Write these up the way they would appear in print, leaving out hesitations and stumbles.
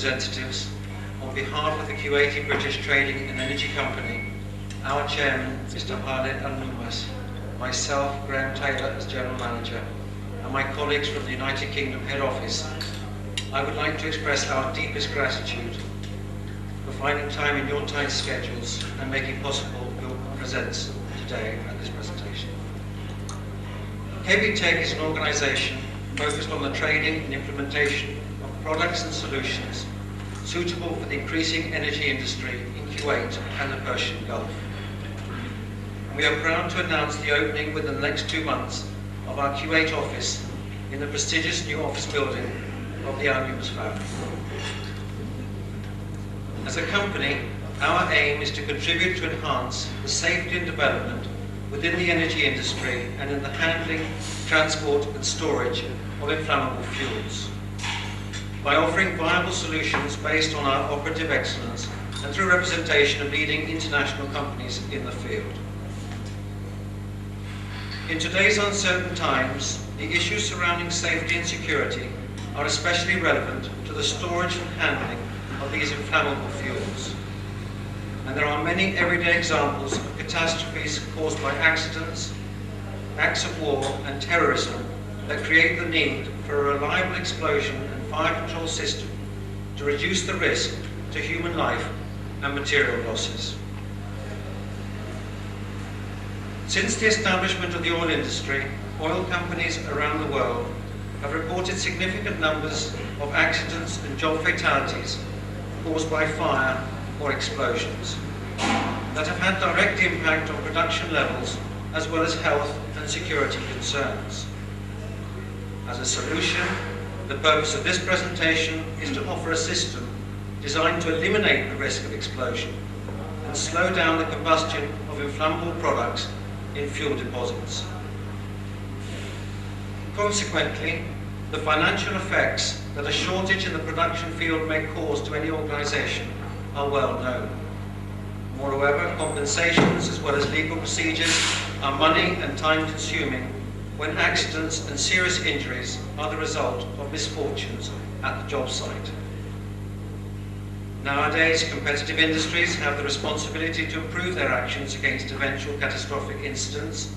representatives, on behalf of the Kuwaiti British Trading and Energy Company, our chairman, Mr. Khalid Al-Numas, myself, Graham Taylor as General Manager, and my colleagues from the United Kingdom Head Office, I would like to express our deepest gratitude for finding time in your tight schedules and making possible your presence today at this presentation. KBTech is an organisation focused on the trading and implementation of products and solutions suitable for the increasing energy industry in Kuwait and the Persian Gulf. And we are proud to announce the opening within the next 2 months of our Kuwait office in the prestigious new office building of the Al-Numas family. As a company, our aim is to contribute to enhance the safety and development within the energy industry and in the handling, transport and storage of inflammable fuels, by offering viable solutions based on our operative excellence and through representation of leading international companies in the field. In today's uncertain times, the issues surrounding safety and security are especially relevant to the storage and handling of these inflammable fuels. And there are many everyday examples of catastrophes caused by accidents, acts of war and terrorism that create the need for a reliable explosion and fire control system to reduce the risk to human life and material losses. Since the establishment of the oil industry, oil companies around the world have reported significant numbers of accidents and job fatalities caused by fire or explosions that have had direct impact on production levels as well as health and security concerns. As a solution, the purpose of this presentation is to offer a system designed to eliminate the risk of explosion and slow down the combustion of inflammable products in fuel deposits. Consequently, the financial effects that a shortage in the production field may cause to any organisation are well known. Moreover, compensations as well as legal procedures are money and time consuming when accidents and serious injuries are the result of misfortunes at the job site. Nowadays, competitive industries have the responsibility to improve their actions against eventual catastrophic incidents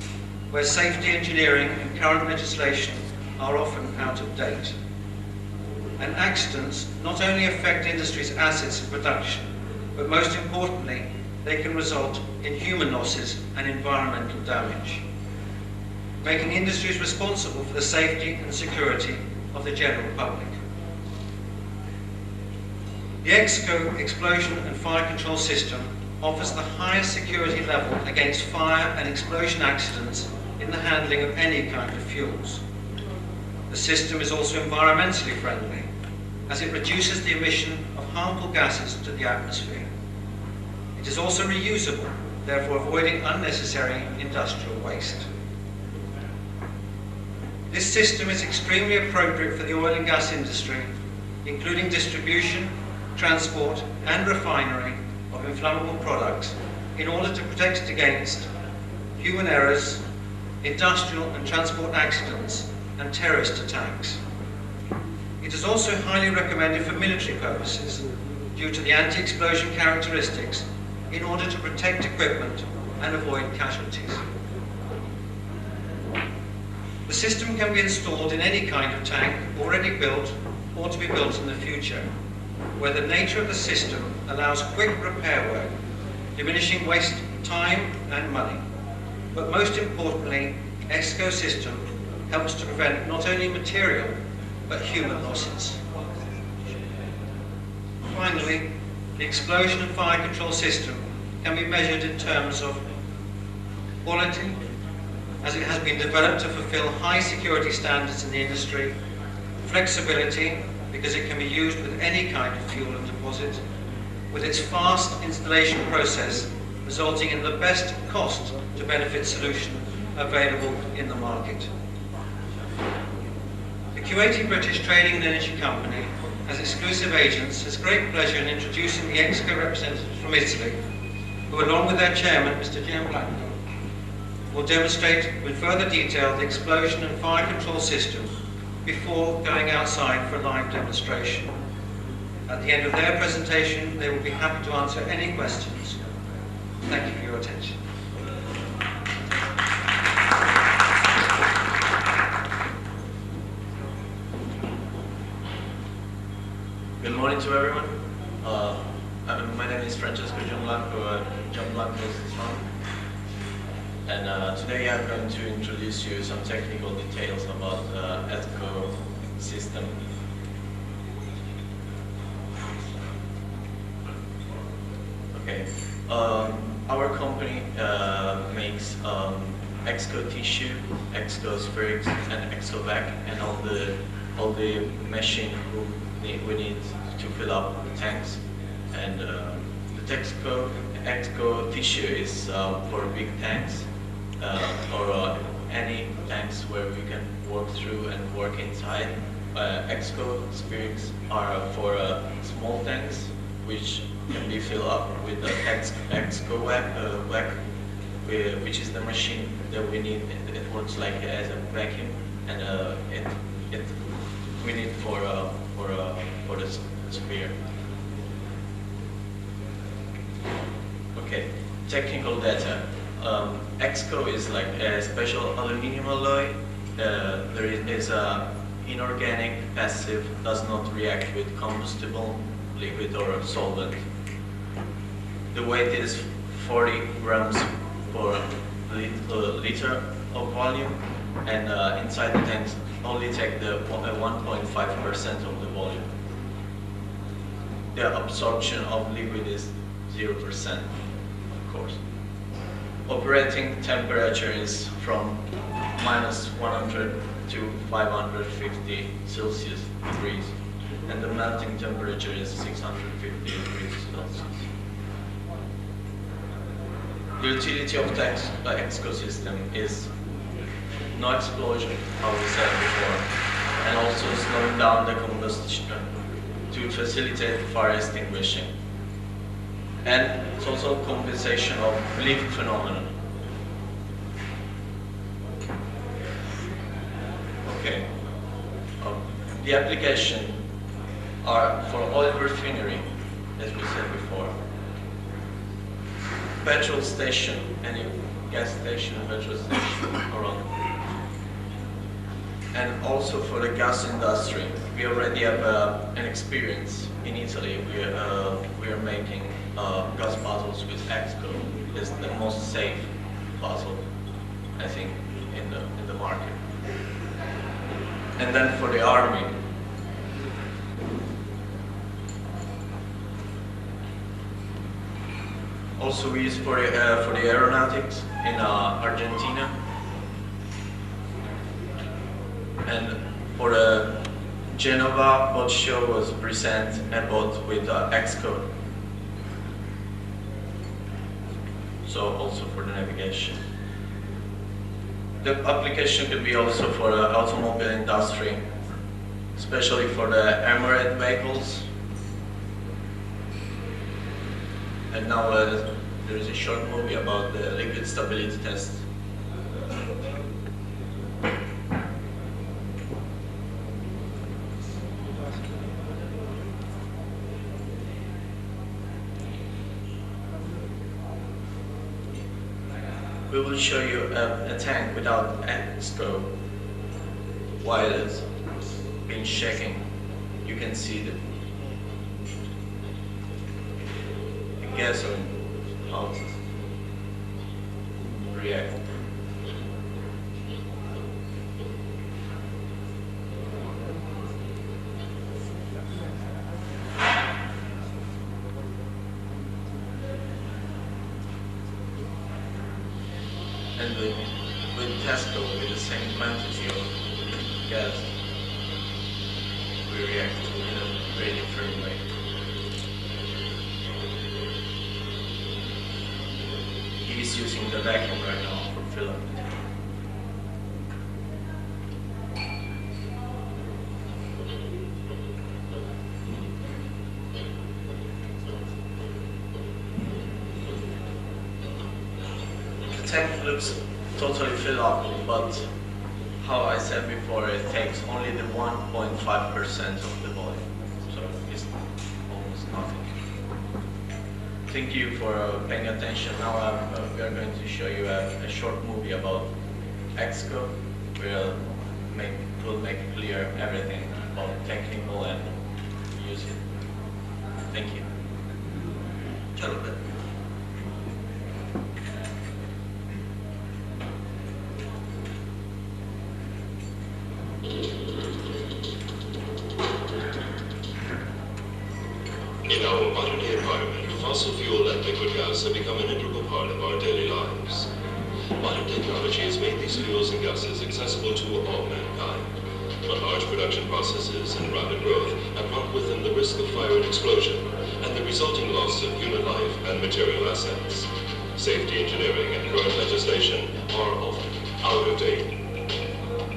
where safety engineering and current legislation are often out of date. And accidents not only affect industry's assets and production, but most importantly, they can result in human losses and environmental damage, making industries responsible for the safety and security of the general public. The EXCO explosion and fire control system offers the highest security level against fire and explosion accidents in the handling of any kind of fuels. The system is also environmentally friendly, as it reduces the emission of harmful gases to the atmosphere. It is also reusable, therefore avoiding unnecessary industrial waste. This system is extremely appropriate for the oil and gas industry, including distribution, transport and refinery of inflammable products in order to protect it against human errors, industrial and transport accidents and terrorist attacks. It is also highly recommended for military purposes due to the anti-explosion characteristics in order to protect equipment and avoid casualties. The system can be installed in any kind of tank already built or to be built in the future, where the nature of the system allows quick repair work, diminishing waste time and money. But most importantly, EXCO system helps to prevent not only material, but human losses. Finally, the explosion and fire control system can be measured in terms of quality, as it has been developed to fulfill high security standards in the industry, flexibility, because it can be used with any kind of fuel and deposit, with its fast installation process resulting in the best cost to benefit solution available in the market. The Kuwaiti British Trading and Energy Company, as exclusive agents, has great pleasure in introducing the EXCO representatives from Italy, who along with their chairman, Mr. Moultaqa, will demonstrate with further detail the explosion and fire control system before going outside for a live demonstration. At the end of their presentation, they will be happy to answer any questions. Thank you for your attention. Good morning to everyone. My name is Francesco John Blanco's son. And today I'm going to introduce you some technical details about the EXCO system. Okay. Our company makes EXCO tissue, EXCO spherics, and EXCO vac, and all the machine we need to fill up tanks. And the EXCO tissue is for big tanks or any tanks where we can work through and work inside. EXCO spherics are for small tanks, which can be filled up with the EXCO vac, which is the machine that we need. It works like as a vacuum, and we need for the sphere. Okay, technical data. EXCO is like a special aluminum alloy. There is a inorganic, passive, does not react with combustible, liquid or solvent. The weight is 40 grams per liter of volume, and inside the tanks only take the 1.5% of the volume. The absorption of liquid is 0%, of course. Operating temperature is from -100 to 550 Celsius degrees, and the melting temperature is 650 degrees Celsius. The utility of the EXCO system is no explosion, how we said before, and also slowing down the combustion to facilitate fire extinguishing, and total compensation of leak phenomenon. Okay. The application are for oil refinery, as we said before, petrol station, any gas station, petrol station around, and also for the gas industry. We already have an experience in Italy. We are making gas bottles with EXCO. It's the most safe bottle, I think, in the market. And then for the army, also we use for the aeronautics in Argentina, and for the Genova boat show was present a boat with EXCO. So also for the navigation. The application could be also for the automobile industry, especially for the armored vehicles. And now there is a short movie about the liquid stability test. We will show you a tank without EXCO while it's been shaking. You can see the gas or how it reacts. And with EXCO, with the same quantity of gas, we react in a very different way. He's using the vacuum right now for filling. The tank looks totally filled up, but how I said before, it takes only the 1.5% of the volume. So it's Thank you for paying attention. Now we are going to show you a short movie about EXCO. We'll make clear everything about technical and using. Thank you. चलो फिर। In our modern-day environment, fossil fuel and liquid gas have become an integral part of our daily lives. Modern technology has made these fuels and gases accessible to all mankind. But large production processes and rapid growth have brought with them the risk of fire and explosion, and the resulting loss of human life and material assets. Safety engineering and current legislation are often out of date.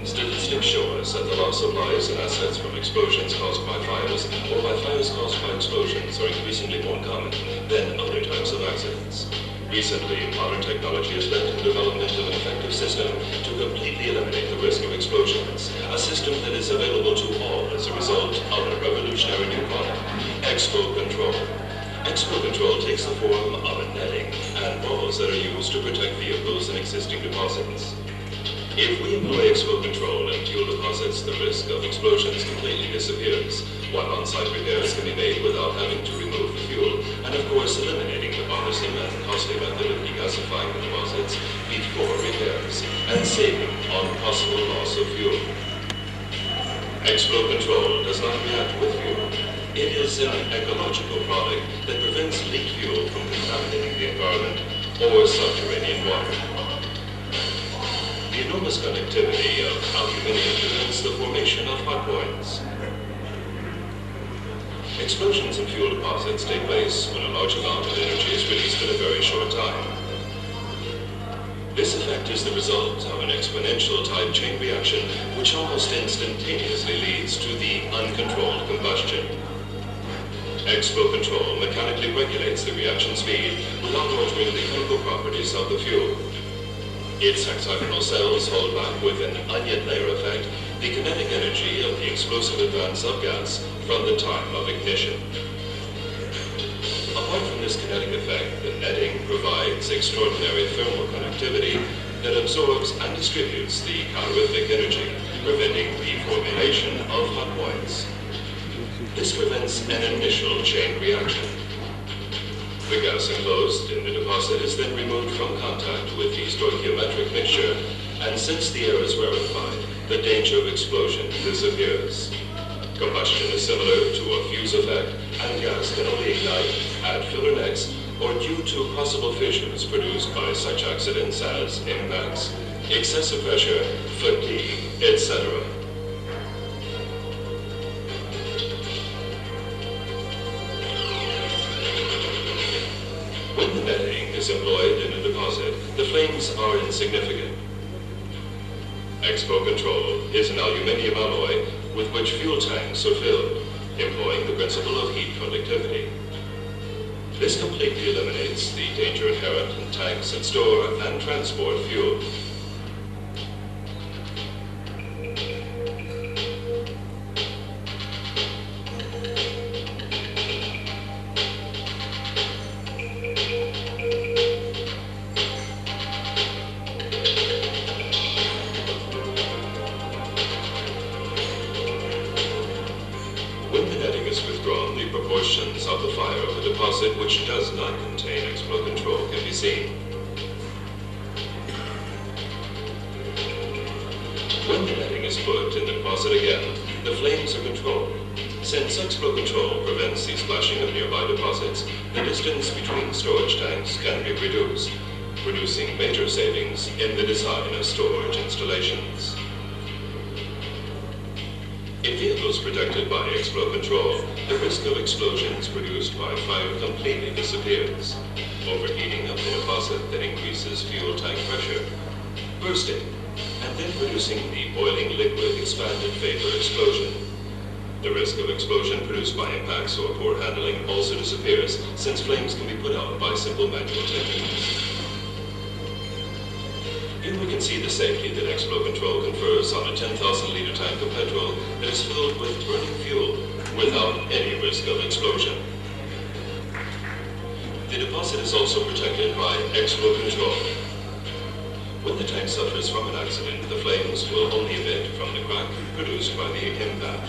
Statistics show us that the loss of lives and assets from explosions caused by fires or by fires caused by explosions are increasingly more common than other types of accidents. Recently, modern technology has led to the development of an effective system to completely eliminate the risk of explosions, a system that is available to all as a result of a revolutionary new product, EXCO Control. EXCO Control takes the form of a netting and walls that are used to protect vehicles and existing deposits. If we employ EXCO Control and fuel deposits, the risk of explosions completely disappears, while on-site repairs can be made without having to remove the fuel, and of course eliminating the bothersome and costly method of degasifying the deposits before repairs, and saving on possible loss of fuel. EXCO Control does not react with fuel. It is an ecological product that prevents leaked fuel from contaminating the environment or subterranean water. The enormous conductivity of aluminium prevents the formation of hot points. Explosions in fuel deposits take place when a large amount of energy is released in a very short time. This effect is the result of an exponential type chain reaction which almost instantaneously leads to the uncontrolled combustion. EXCO Control mechanically regulates the reaction speed without altering the chemical properties of the fuel. Its hexagonal cells hold back with an onion layer effect the kinetic energy of the explosive advance of gas from the time of ignition. Apart from this kinetic effect, the netting provides extraordinary thermal conductivity that absorbs and distributes the calorific energy, preventing the formation of hot points. This prevents an initial chain reaction. The gas enclosed in the deposit is then removed from contact with the stoichiometric mixture, and since the air is rarefied, the danger of explosion disappears. Combustion is similar to a fuse effect, and gas can only ignite at filler necks or due to possible fissures produced by such accidents as impacts, excessive pressure, fatigue, etc. When the netting is employed in a deposit, the flames are insignificant. EXCO Control is an aluminium alloy with which fuel tanks are filled, employing the principle of heat conductivity. This completely eliminates the danger inherent in tanks that store and transport fuel. Of the fire of the deposit which does not contain EXCO Control can be seen. When the netting is put in the deposit again, the flames are controlled. Since EXCO Control prevents the splashing of nearby deposits, the distance between storage tanks can be reduced, producing major savings in the design of storage installations. In vehicles protected by EXCO Control, the risk of explosions produced by fire completely disappears. Overheating of the deposit that increases fuel tank pressure, bursting, and then producing the boiling liquid expanded vapor explosion. The risk of explosion produced by impacts or poor handling also disappears, since flames can be put out by simple manual techniques. Here we can see the safety that EXCO Control confers on a 10,000-liter tank of petrol that is filled with burning fuel without any risk of explosion. The deposit is also protected by EXCO control. When the tank suffers from an accident, the flames will only emit from the crack produced by the impact.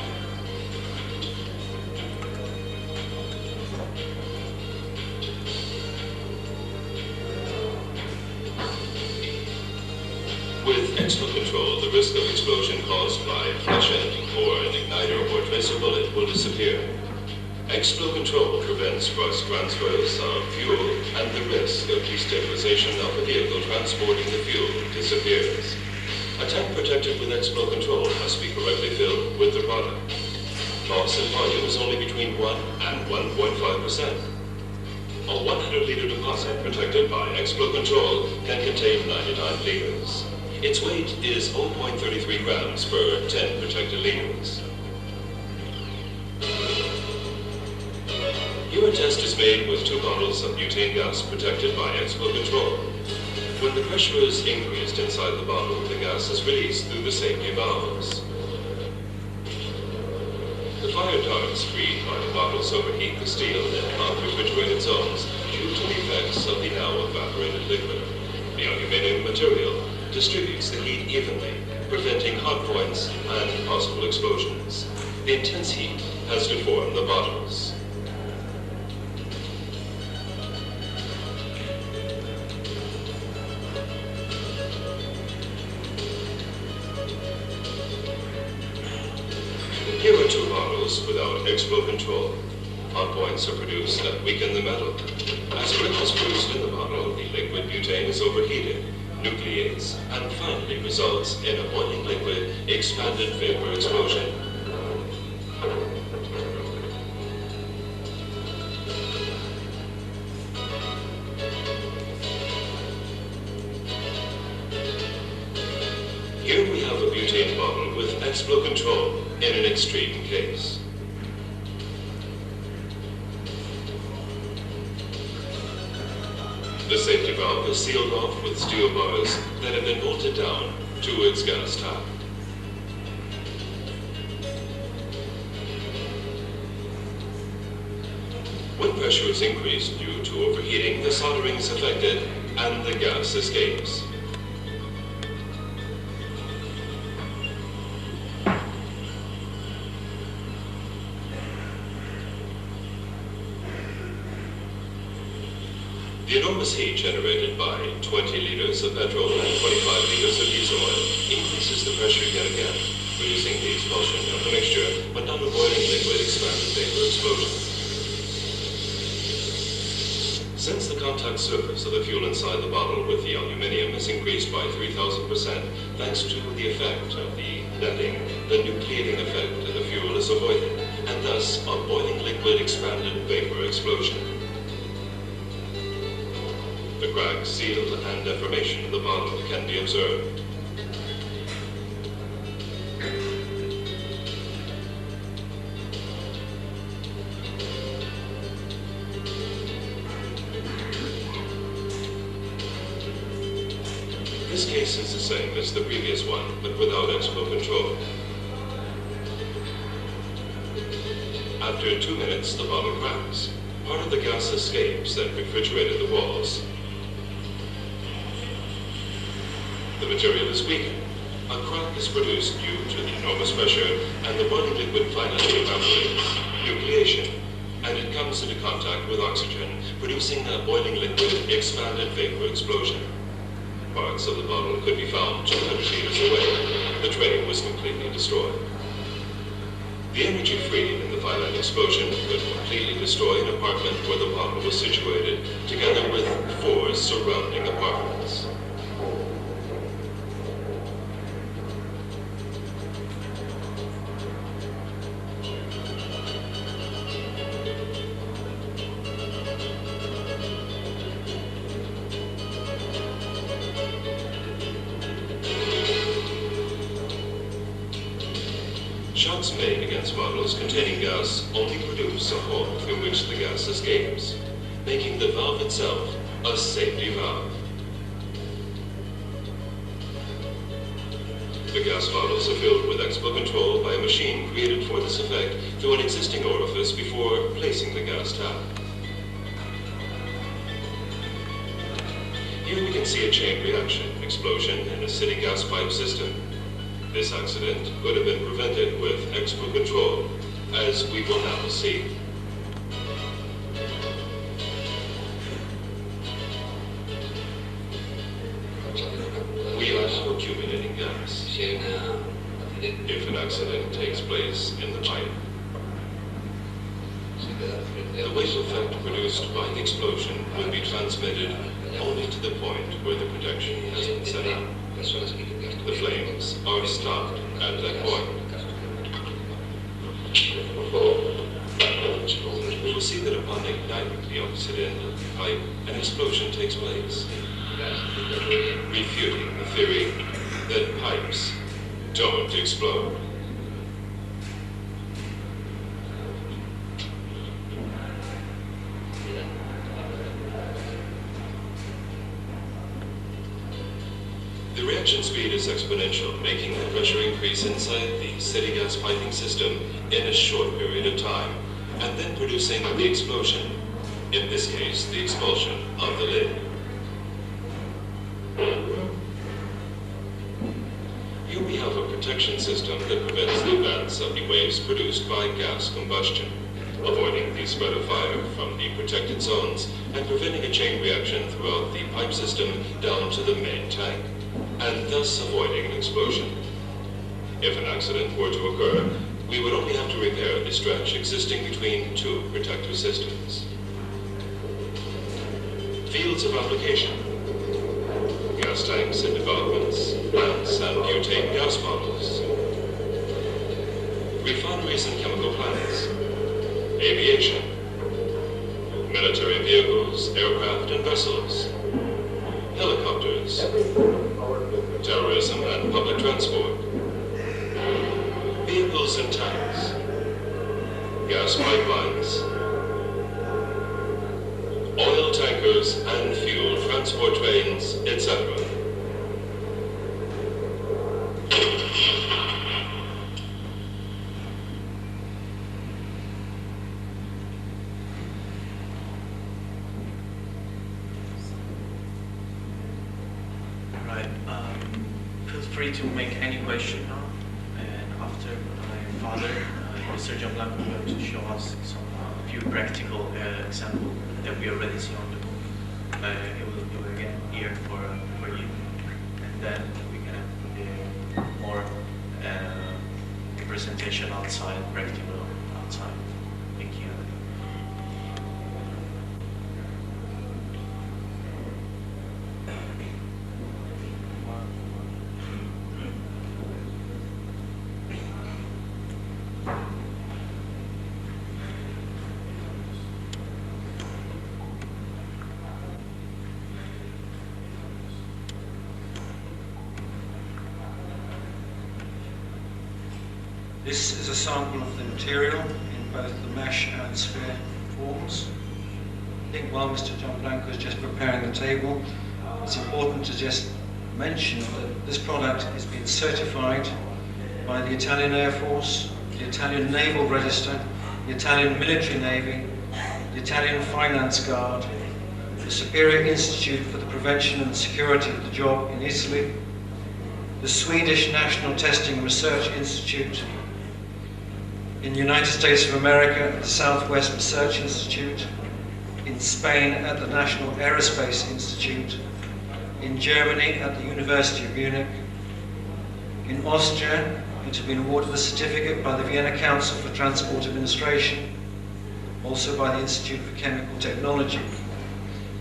With EXCO control, the risk of explosion caused by a flash end or an igniter or tracer bullet will disappear. EXCO control prevents fast transfers of fuel, and the risk of destabilization of a vehicle transporting the fuel disappears. A tank protected with EXCO control must be correctly filled with the product. Loss in volume is only between 1 and 1.5%. A 100-liter deposit protected by EXCO control can contain 99 liters. Its weight is 0.33 grams per 10 protected liters. Here a test is made with 2 bottles of butane gas protected by EXCO control. When the pressure is increased inside the bottle, the gas is released through the safety valves. The fire darts freed by the bottles overheat the steel in non-refrigerated zones due to the effects of the now evaporated liquid. The aluminum material distributes the heat evenly, preventing hot points and possible explosions. The intense heat has deformed the bottles. Here are 2 bottles without EXCO control. Hot points are produced that weaken the metal. As heat is produced in the bottle, the liquid butane is overheated, nucleates, and finally results in a boiling liquid expanded vapor explosion. Here we have a butane bottle with EXCO control in an extreme case. The safety valve is sealed off with steel bars that have been bolted down to its gas tap. When pressure is increased due to overheating, the soldering is affected and the gas escapes. The enormous heat generated by 20 liters of petrol and 25 liters of diesel oil increases the pressure yet again, reducing the expulsion of the mixture, but not a boiling liquid expanded vapor explosion. Since the contact surface of the fuel inside the bottle with the aluminium is increased by 3,000%, thanks to the effect of the netting, the nucleating effect of the fuel is avoided, and thus a boiling liquid expanded vapor explosion. The crack, seal, and deformation of the bottle can be observed. This case is the same as the previous one, but without EXCO control. After 2 minutes, the bottle cracks. Part of the gas escapes that refrigerated the walls. The material is weakened. A crack is produced due to the enormous pressure, and the boiling liquid finally evaporates, nucleation, and it comes into contact with oxygen, producing a boiling liquid expanded vapor explosion. Parts of the bottle could be found 200 meters away. The tray was completely destroyed. The energy freed in the violent explosion could completely destroy an apartment where the bottle was situated, together with 4 surrounding apartments. Shots made against bottles containing gas only produce a hole through which the gas escapes, making the valve itself a safety valve. The gas bottles are filled with EXCO control by a machine created for this effect through an existing orifice before placing the gas tap. Here we can see a chain reaction, explosion in a city gas pipe system. This accident could have been prevented with EXCO control, as we will now see. We are now accumulating gas. If an accident takes place in the pipe, the wave effect produced by the explosion will be transmitted only to the point where the protection has been set up. The flames are stopped at that point. We will see that upon igniting the opposite end of the pipe, an explosion takes place, refuting the theory that pipes don't explode. The reaction speed is exponential, making the pressure increase inside the city gas piping system in a short period of time, and then producing the explosion, in this case, the expulsion of the lid. Here we have a protection system that prevents the advance of the waves produced by gas combustion, avoiding the spread of fire from the protected zones and preventing a chain reaction throughout the pipe system down to the main tank, and thus avoiding an explosion. If an accident were to occur, we would only have to repair the stretch existing between two protective systems. Fields of application: gas tanks and developments, plants and butane gas bottles, refineries and chemical plants, aviation, military vehicles, aircraft and vessels, helicopters, terrorism and public transport, vehicles and tanks, gas pipelines, oil tankers and fuel transport trains, etc. Right. Feel free to make any question now, and after my father, Mr. John Blanco, is going to show us some few practical examples that we already see on the book. He will do again here for you, and then we can have more presentation outside, practical outside. Thank you. This is a sample of the material in both the mesh and sphere forms. I think while Mr. John Blanco is just preparing the table, it's important to just mention that this product has been certified by the Italian Air Force, the Italian Naval Register, the Italian Military Navy, the Italian Finance Guard, the Superior Institute for the Prevention and Security of the Job in Italy, the Swedish National Testing Research Institute, in the United States of America at the Southwest Research Institute, in Spain at the National Aerospace Institute, in Germany at the University of Munich, in Austria it has been awarded a certificate by the Vienna Council for Transport Administration, also by the Institute for Chemical Technology,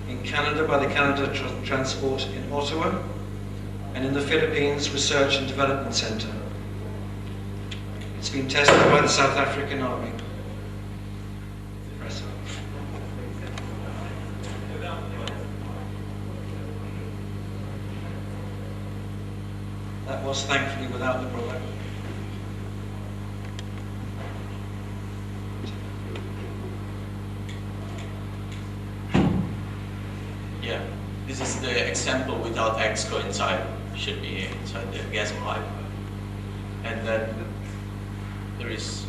in Canada by the Canada Transport in Ottawa, and in the Philippines Research and Development Center. It's been tested by the South African Army. That was thankfully without the product. Yeah, this is the example without EXCO inside. Should be inside the gas pipe, and then there is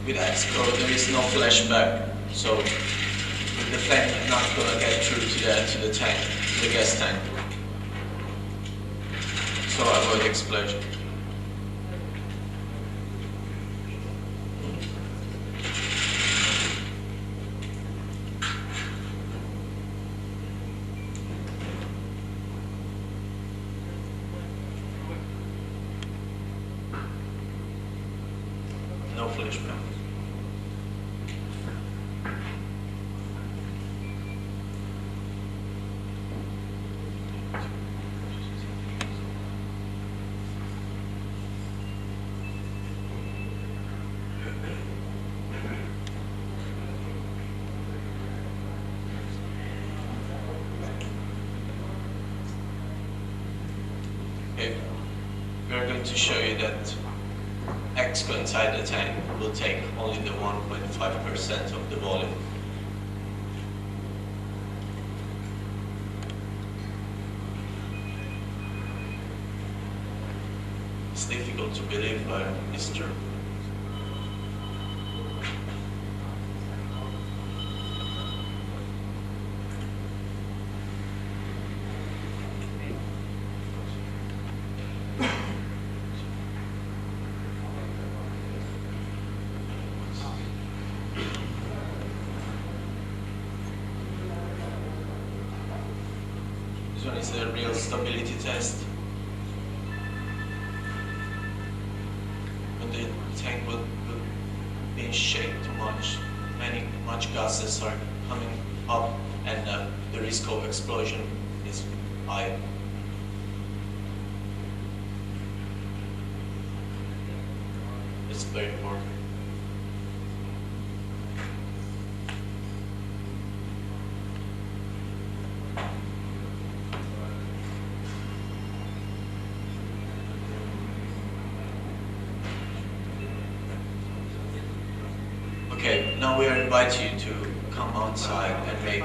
with EXCO there is no flashback, so the flame is not going to get through to the tank, to the gas tank. So avoid explosion. No flashback. Okay, we are going to show you that EXCO inside the tank will take only the 1.5% of the volume. It's difficult to believe, but it's true. This one is a real stability test. When the tank will be shaken too much, much gases are coming up, and the risk of explosion is high. It's very important. Okay, now we invite you to come outside and make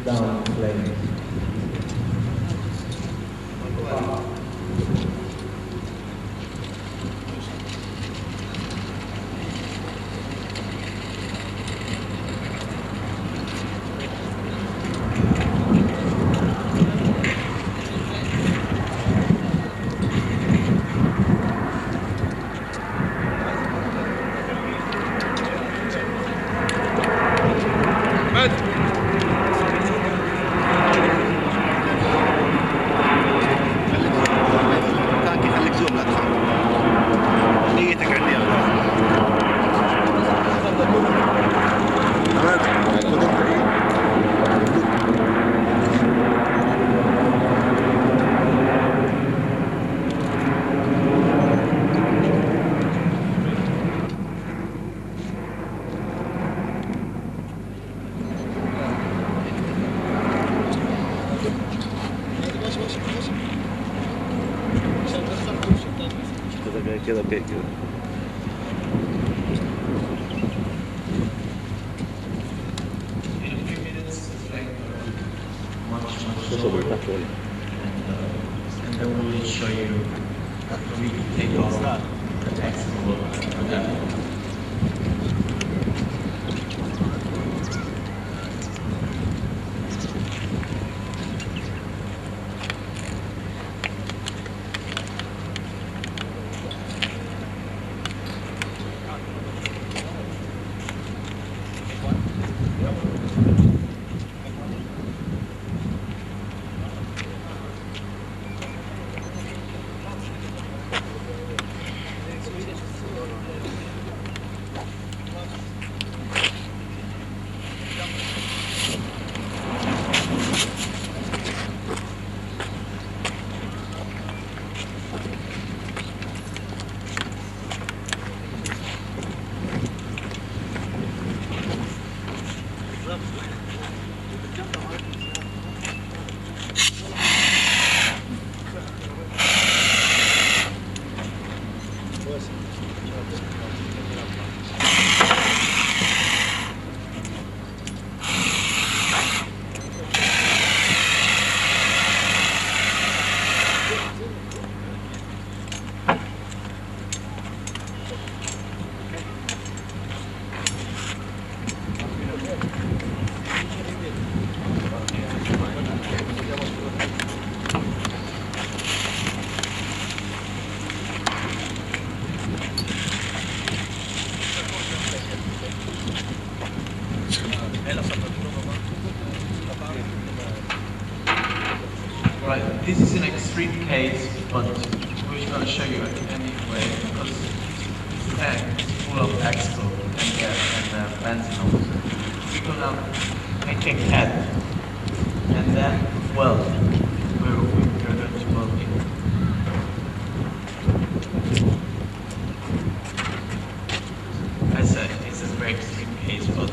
down planes. كده كده كده. And then we will show you we can take off the text for that. Right, this is an extreme case, but we're going to show you anyway, because this tank is full of EXCO and gas and benzene also. We're going to make a cat and then weld. We're going to weld it. I said it's a very extreme case, but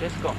EXCO.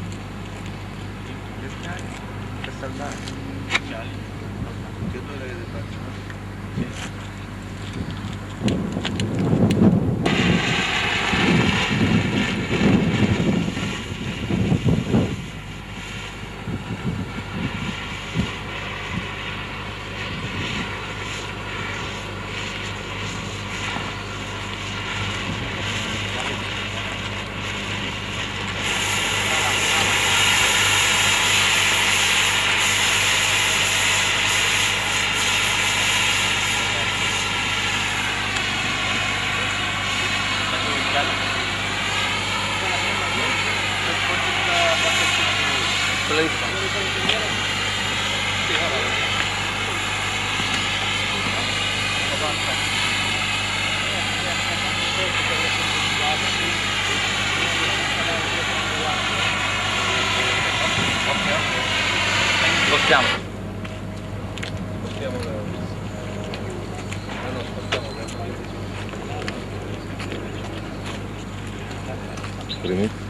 Spostiamo. Primi.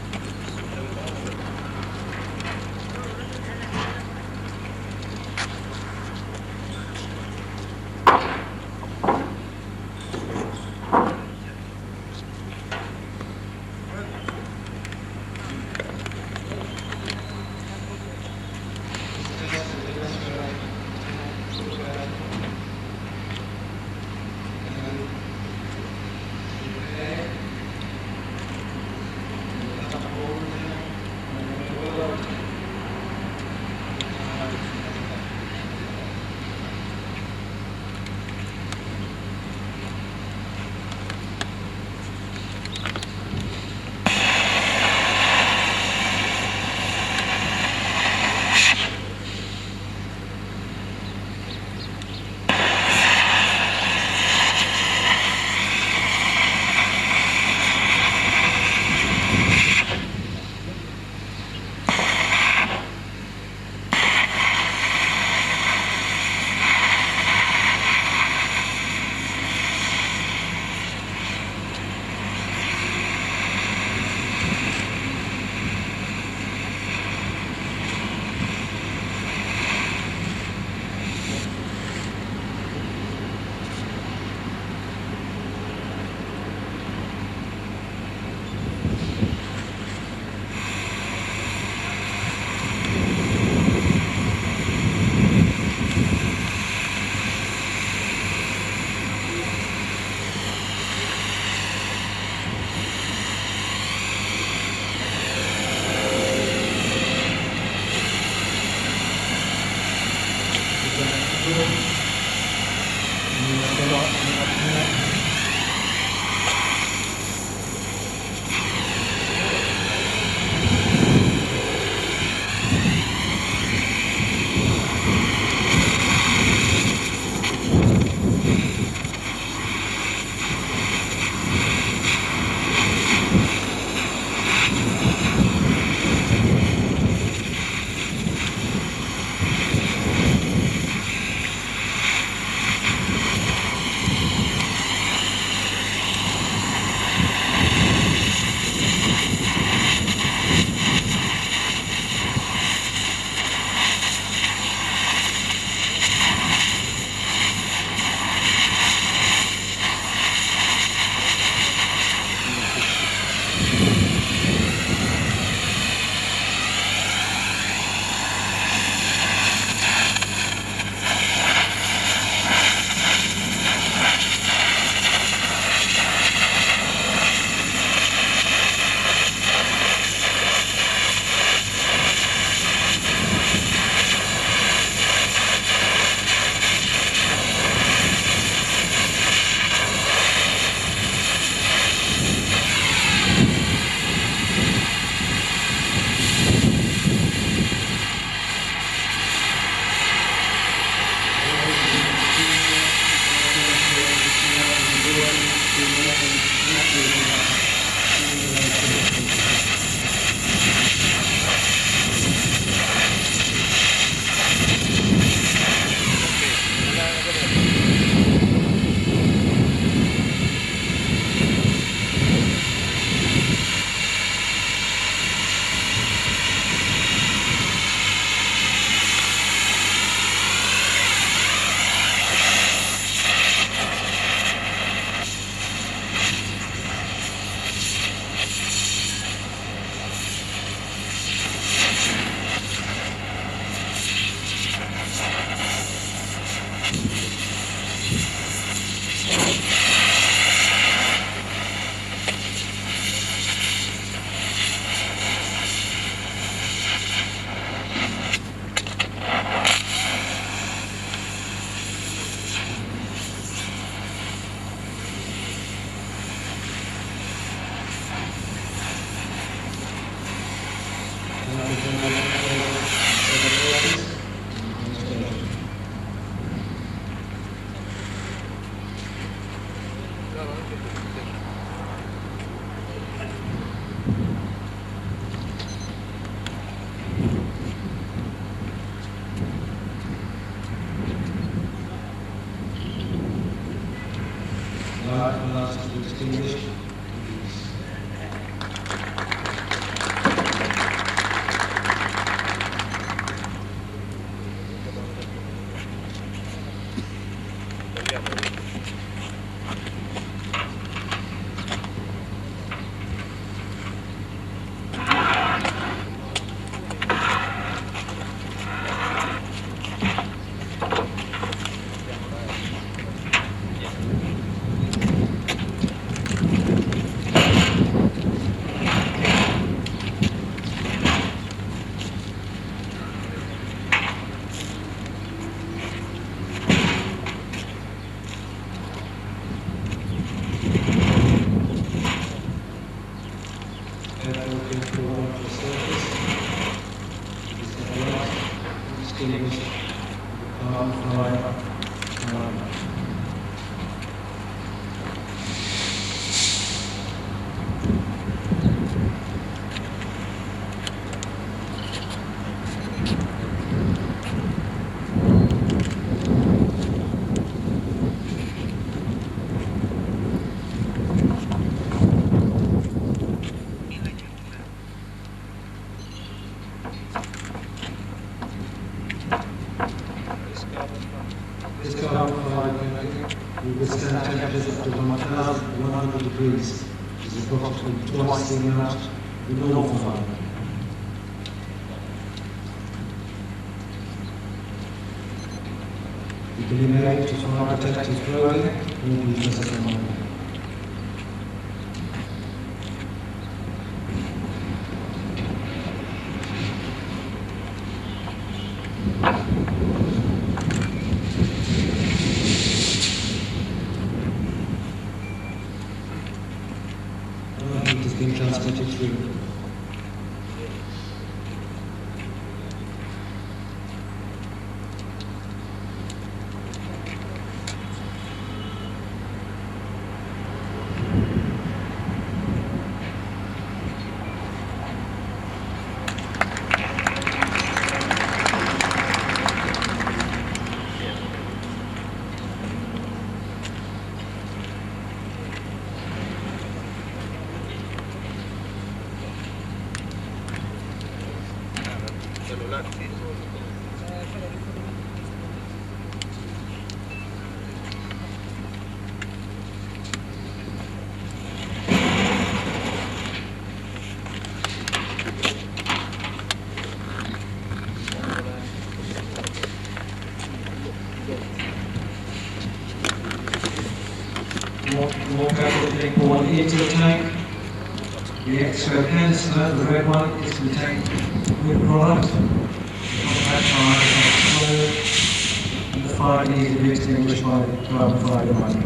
We withstand temperatures up to 1,100 degrees, which is approximately twice the amount of the normal fire. You can be made to fire protected clothing or be dressed as a being transported through. More careful to take more into the tank. The extra can smell, the red one is the tank with product. And the fire can easily be extinguished by the carbon fire line.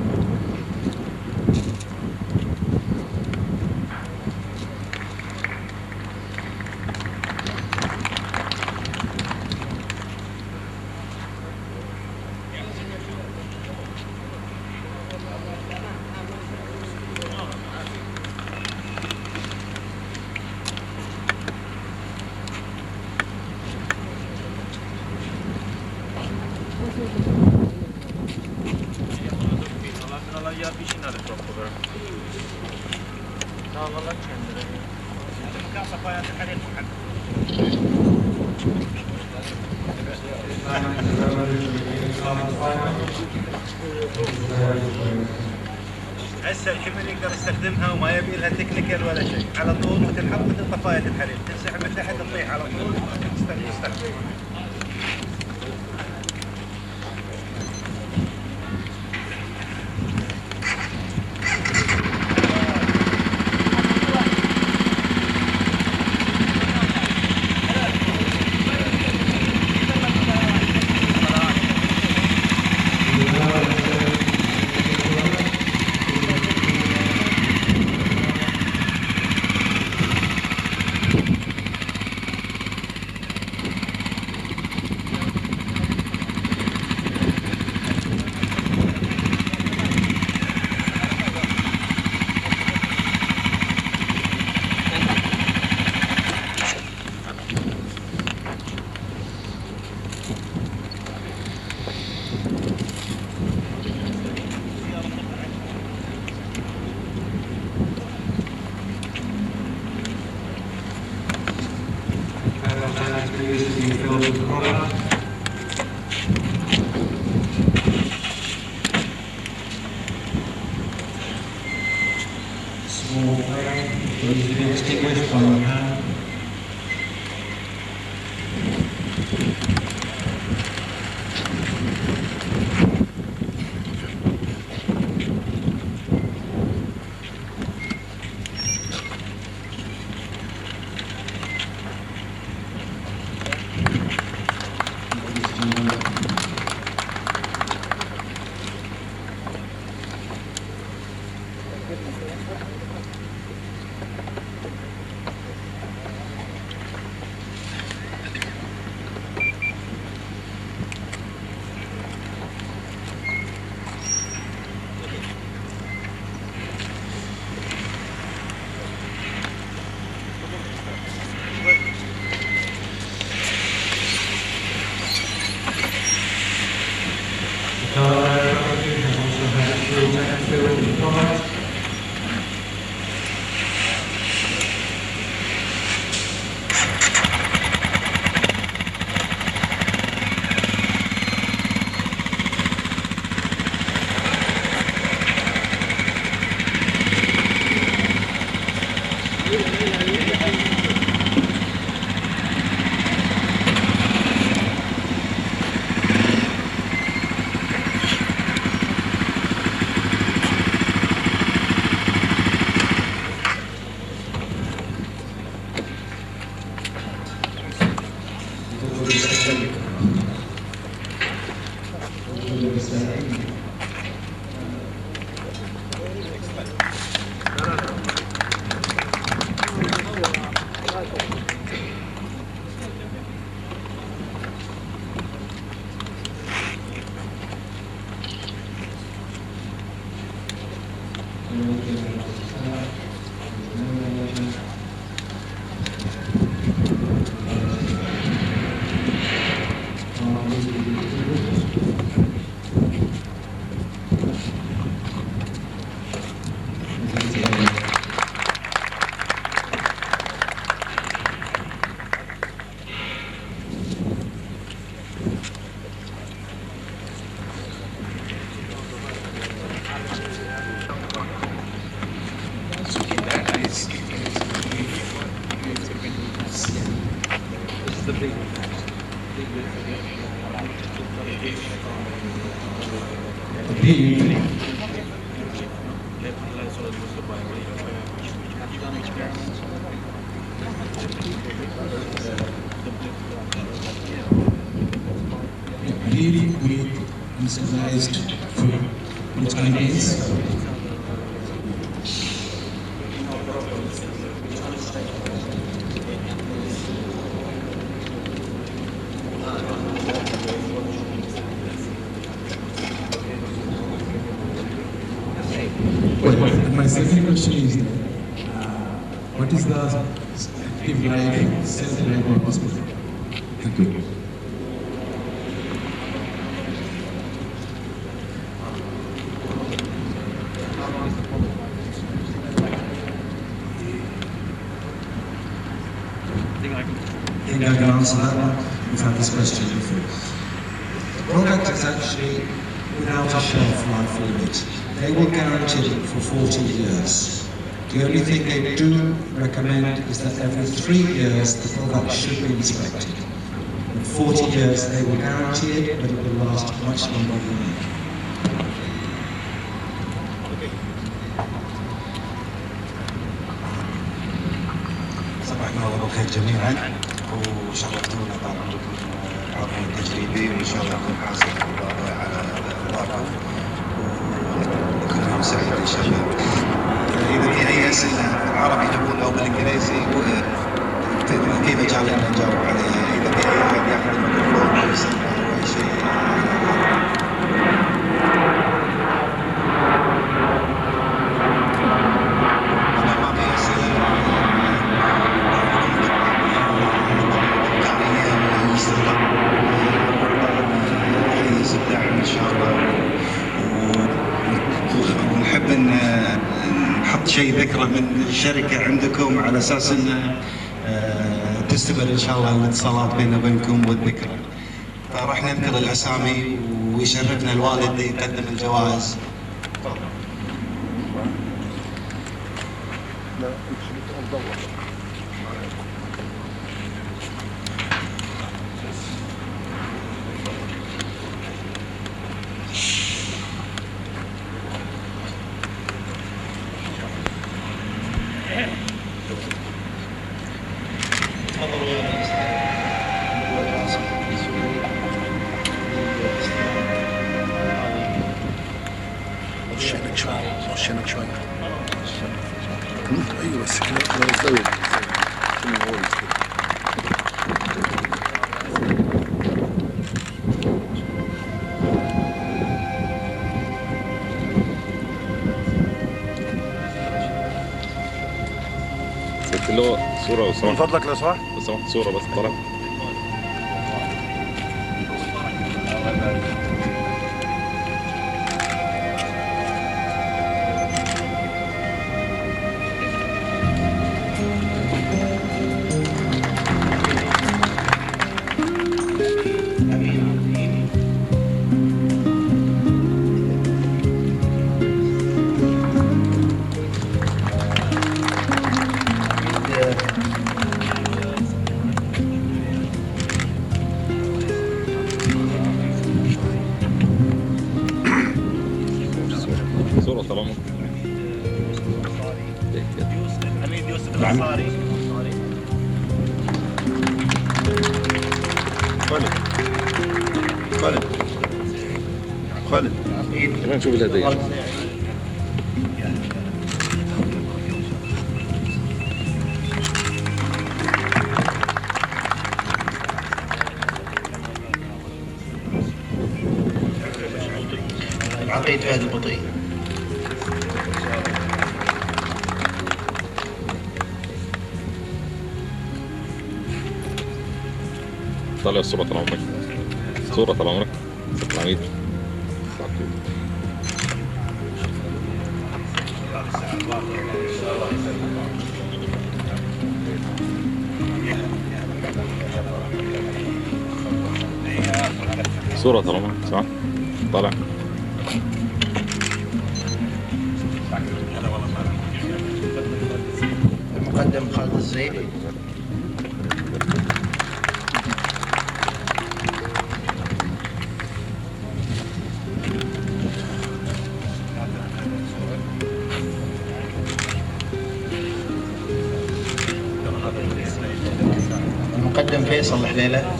هسه الحمل يقدر يستخدمها وما يبي لها تكنيكال ولا شيء، على طول وتنحط مثل طفاية الحريق، تنسحب من تحت تطيح على طول تستخدمها. appears to be filled with product. Small flame needs to be extinguished by your hand. Really great and civilized for its ideas. Well, my second question is, what is the active life, self-life of this book? Thank you. I think I can answer that one. We've had this question before. The product is actually without a shelf life limit. They will guarantee it for 40 years. The only thing they do recommend is that every 3 years the product should be inspected. In 40 years they will guarantee it, but it will last much longer than that. صباح الله بالخير جميعا وشرفتونا طال عمركم العرض التجريبي وان شاء الله يكون حاصل على الواقع ويكون يوم سعيد ان شاء الله. اذا في اي اسئله بالعربي تقول او بالانجليزي كيف جعلنا نجاوب عليها. اذا في اي احد ياخذ الميكروفون او يسال او اي شيء. ونحب ان نحط شيء ذكرى من الشركه عندكم على اساس ان وتستمر ان شاء الله الاتصالات بيننا وبينكم والذكرى. فراح نذكر الاسامي ويشرفنا الوالد يقدم الجوائز. وشينك شوي. ايوه بس كده نسوي سجل له صورة لو من سمحت. فضلك لو سمحت. لو سمحت صورة بس طلع. صورة طبعا ممكن. خالد كمان نشوف الهدية. العقيد فهد البطيء. طلع الصورة طال عمرك. صورة طال عمرك. ست العميد. صورة طال عمرك صح؟ طالع. المقدم خالد الزيد. المقدم فيصل الحليلة.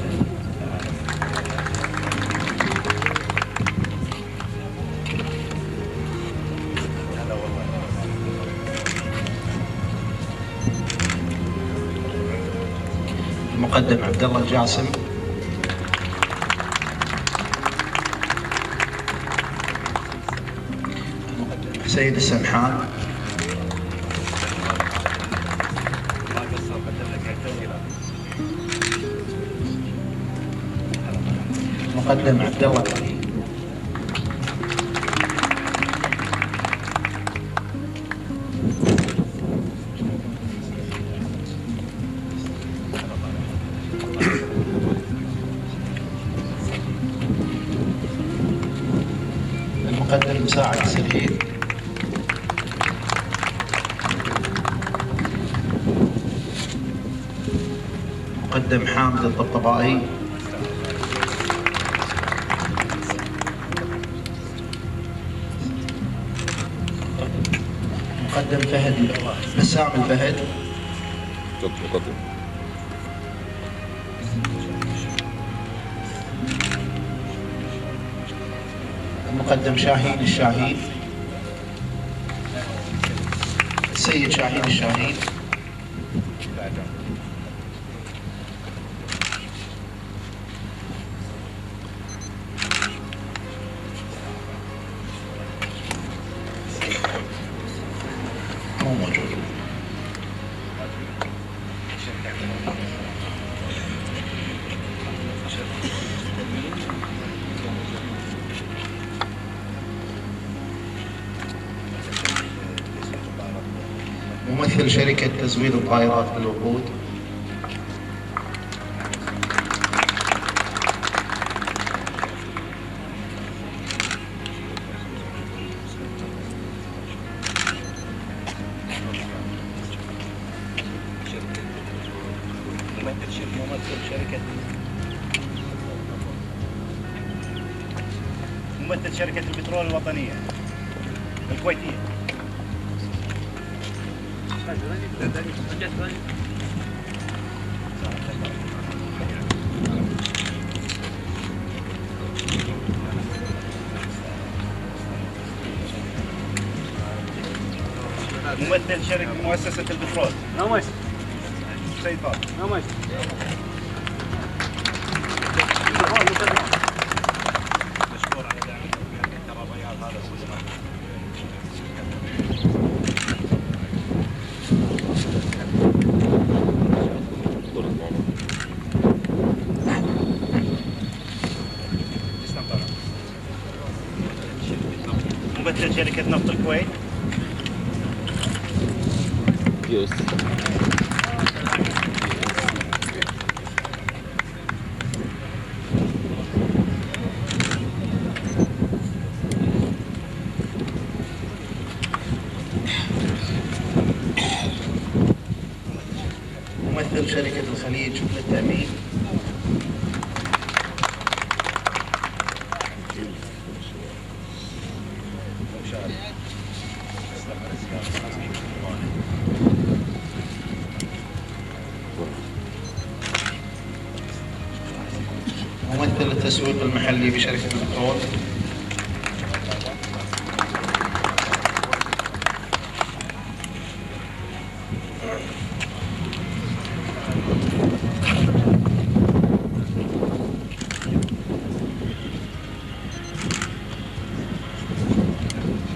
المقدم عبد الله الجاسم. سيد السمحان. المقدم عبد الله الولي. المقدم مساعد السرير. المقدم حامد الطبطبائي. مقدم فهد بسام الفهد. مقدم. المقدم شاهين الشاهين. السيد شاهين الشاهين. مو موجود. ممثل شركة تزويد الطائرات بالوقود. ممثل شركة البترول الوطنية الكويتية. ممثل شركة مؤسسة البترول. سيد فاضل. ممثل شركة نفط الكويت. يوس. ممثل شركة الخليج للتأمين. ممثل التسويق المحلي بشركة البترول.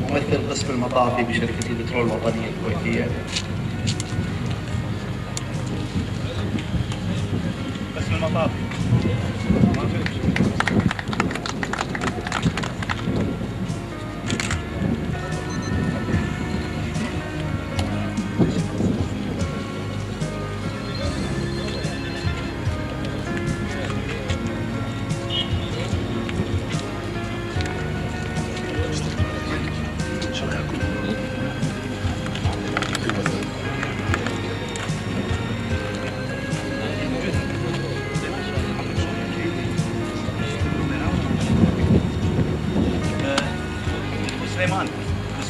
ممثل القسم المطافي بشركة البترول الوطنية الكويتية. قسم المطافي.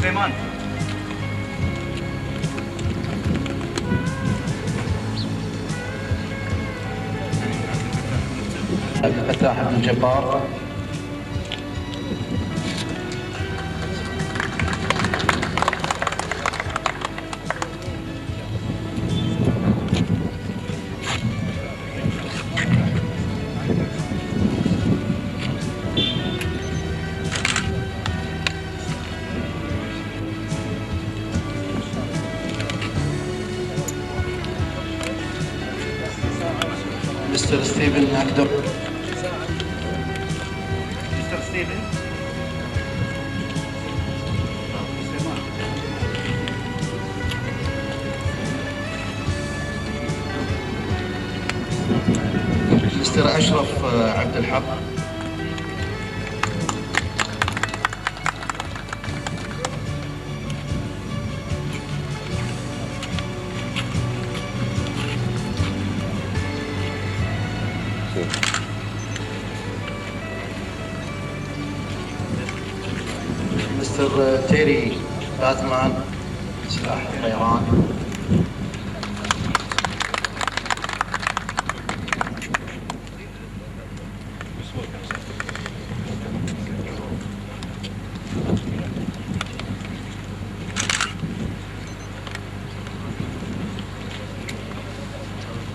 سليمان. عبد الفتاح بن جبار. مستر ستيفن أكدر. مستر ستيفن. مستر أشرف عبد الحق. مستر تيري باتمان سلاح الطيران.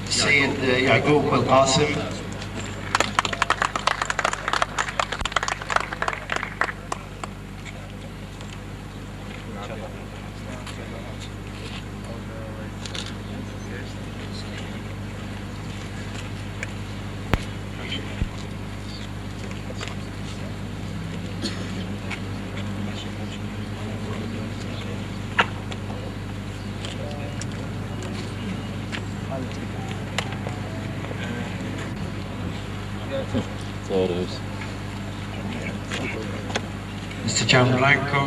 السيد يعقوب القاسم. Mr. Gianfranco.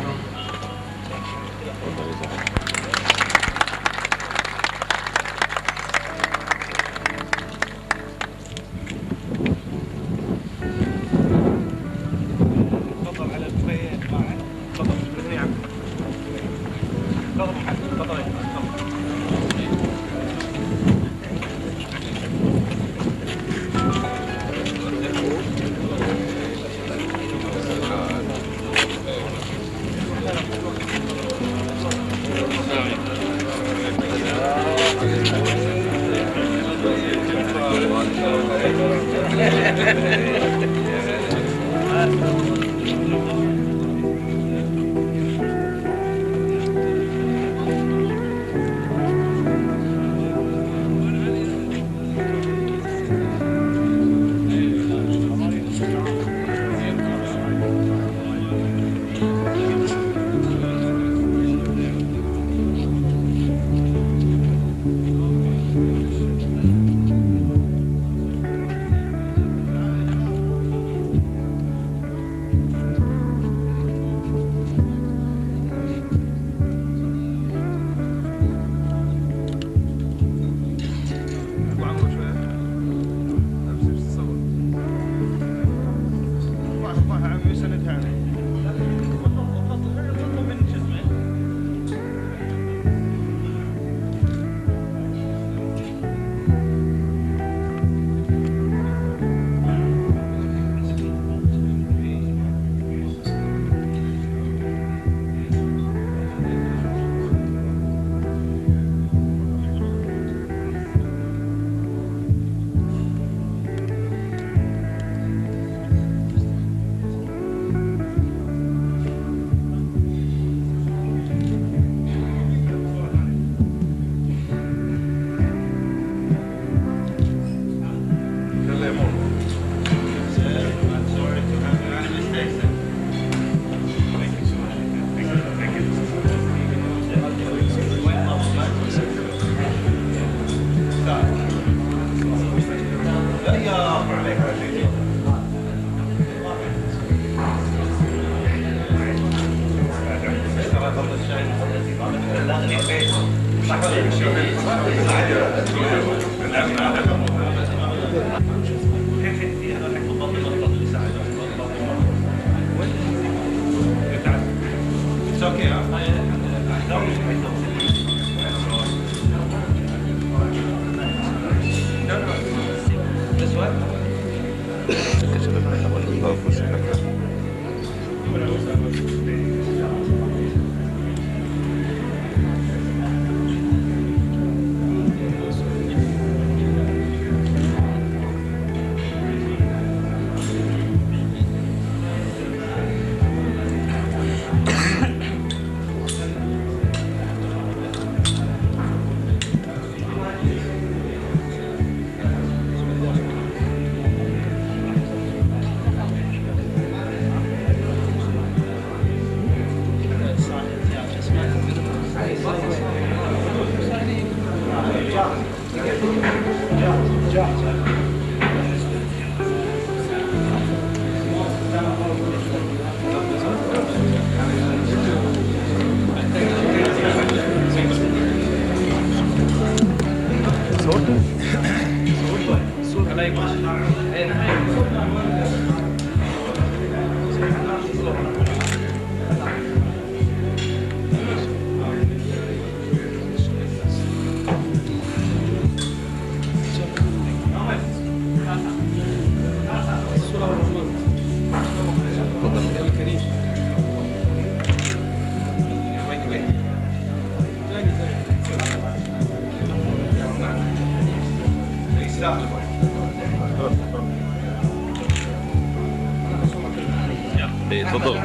تفضل.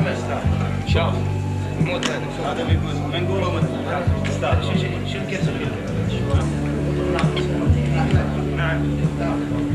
شاف مو ثاني هذا بيفوز منقول شركة نعم